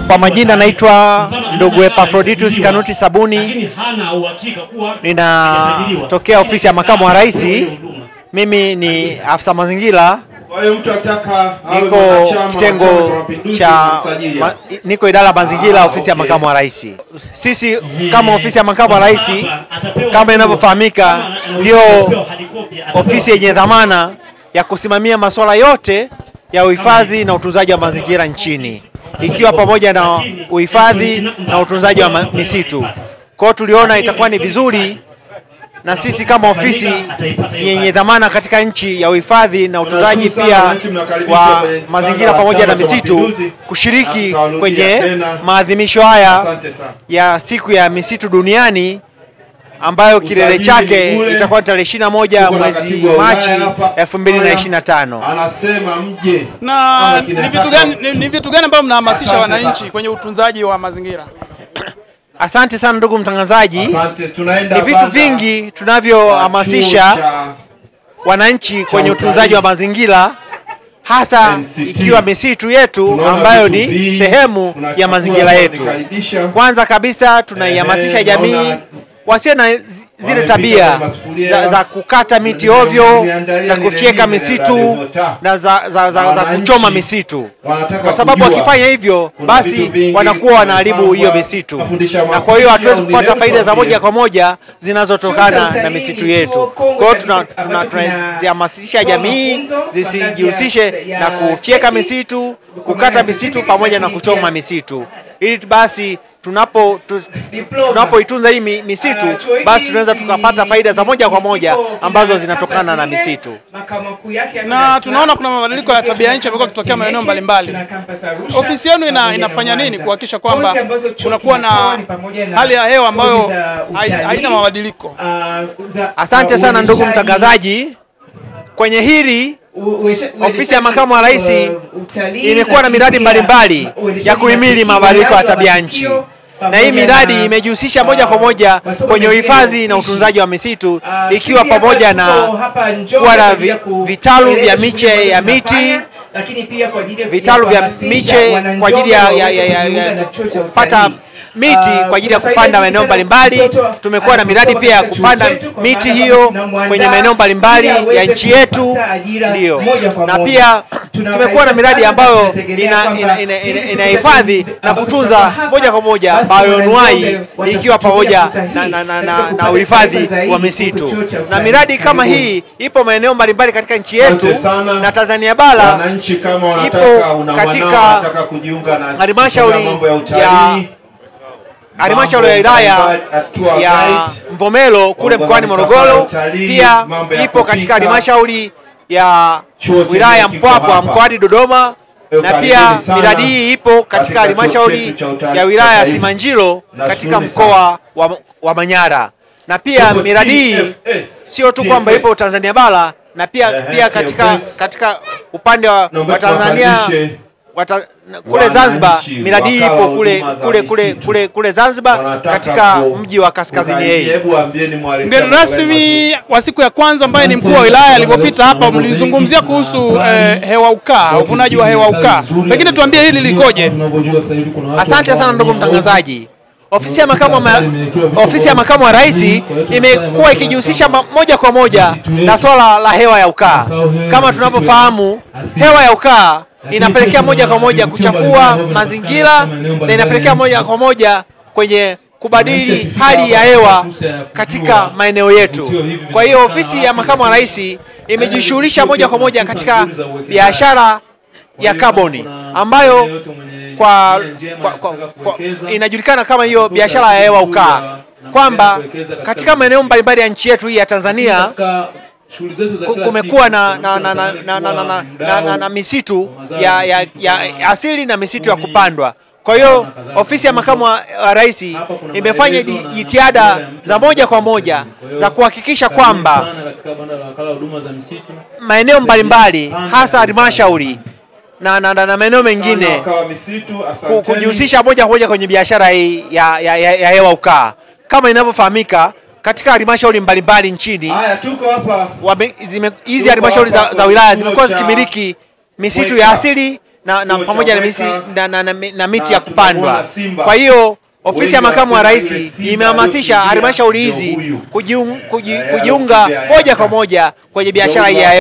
Kwa majina naitwa ndugu Epaphroditus Kanuti Sabuni. Ninatokea ofisi ya makamu wa rais. Mimi ni afisa mazingira. Niko kitengo cha niko idara ya mazingira ofisi ya makamu wa rais. Sisi kama ofisi ya makamu wa rais, kama inavyofahamika, ndio ofisi yenye dhamana ya kusimamia masuala yote ya uhifadhi na utunzaji wa mazingira nchini, ikiwa pamoja na uhifadhi na utunzaji wa misitu. Kwa hiyo tuliona itakuwa ni vizuri na sisi kama ofisi yenye dhamana katika nchi ya uhifadhi na utunzaji pia wa mazingira pamoja na misitu kushiriki kwenye maadhimisho haya ya siku ya misitu duniani, ambayo kilele chake itakuwa tarehe 21 mwezi Machi 2025. Anasema mje. Na ni vitu gani ambavyo mnahamasisha wananchi kwenye utunzaji wa mazingira? Asante sana ndugu mtangazaji. Ni vitu vingi tunavyohamasisha wananchi kwenye utunzaji wa mazingira, hasa ikiwa misitu yetu ambayo ni sehemu ya mazingira yetu. Kwanza kabisa tunaihamasisha jamii wasio na zile tabia za kukata miti ovyo, za kufyeka misitu na za kuchoma misitu, kwa sababu wakifanya hivyo basi wanakuwa wanaharibu hiyo misitu, na kwa hiyo hatuwezi kupata faida za moja kwa moja zinazotokana na misitu yetu. Kwa hiyo tunahamasisha jamii zisijihusishe na kufyeka misitu, kukata misitu pamoja na kuchoma misitu, ili basi tunapoitunza hii misitu basi tunaweza tukapata faida za moja kwa moja ambazo zinatokana na misitu. Na tunaona kuna mabadiliko ya tabia nchi yamekuwa kutokea maeneo mbalimbali. Ofisi yenu inafanya nini kuhakikisha kwamba kunakuwa na hali ya hewa ambayo haina mabadiliko? Asante sana ndugu mtangazaji. Kwenye hili ofisi ya makamu wa rais imekuwa na miradi mbalimbali ya kuhimili mabadiliko ya tabia nchi, na hii miradi imejihusisha moja kwa moja kwenye uhifadhi na utunzaji wa misitu, ikiwa pamoja na kuwa na vitalu vya miche ya miti, vitalu vya miche kwa ajili ya kupata miti kwa ajili ya kupanda maeneo mbalimbali. Tumekuwa na miradi pia ya kupanda miti hiyo kwenye maeneo mbalimbali ya nchi yetu, ndio. Na pia tumekuwa na miradi ambayo inahifadhi na kutunza moja kwa moja bioanuwai, ikiwa pamoja na uhifadhi wa misitu. Na miradi kama hii ipo maeneo mbalimbali katika nchi yetu, na Tanzania bara ipo katika halmashauri ya wilaya ya Mvomero kule mkoani Morogoro, pia ipo katika halmashauri ya wilaya ya Mpwapwa mkoani Dodoma, na pia miradi hii ipo katika halmashauri ya wilaya ya Simanjiro katika mkoa wa Manyara. Na pia miradi hii sio tu kwamba ipo Tanzania bara, na pia katika upande wa Tanzania kule Zanzibar, miradi hii ipo kule Zanzibar katika mji wa Kaskazini A. Mgeni rasmi wa siku ya kwanza ambaye ni mkuu wa wilaya alipopita hapa, mlizungumzia kuhusu hewa ukaa, uvunaji wa hewa ukaa. Pengine tuambie hili likoje? Asante sana ndugu mtangazaji. Ofisi ya makamu wa rais imekuwa ikijihusisha moja kwa moja na swala la hewa ya ukaa. Kama tunavyofahamu, hewa ya ukaa inapelekea moja kwa moja kuchafua mazingira, na inapelekea moja kwa moja kwenye kubadili hali ya hewa katika maeneo yetu. Kwa hiyo ofisi ya makamu wa rais imejishughulisha moja kwa moja katika biashara ya kaboni, ambayo inajulikana kama hiyo biashara ya hewa ukaa, kwamba katika maeneo mbalimbali ya nchi yetu hii ya Tanzania kumekuwa na misitu ya asili na misitu ya kupandwa. Kwa hiyo ofisi ya makamu wa rais imefanya jitihada za moja kwa moja za kuhakikisha kwamba maeneo mbalimbali, hasa halmashauri na maeneo mengine, kujihusisha moja kwa moja kwenye biashara hii ya hewa ukaa. Kama inavyofahamika, katika halmashauri mbalimbali nchini. Haya, tuko hapa. Hizi halmashauri za wilaya zimekuwa zikimiliki misitu ya asili na pamoja na miti ya kupandwa. Kwa hiyo ofisi ya makamu wa rais imehamasisha halmashauri hizi kujiunga moja kwa moja kwenye biashara hii ya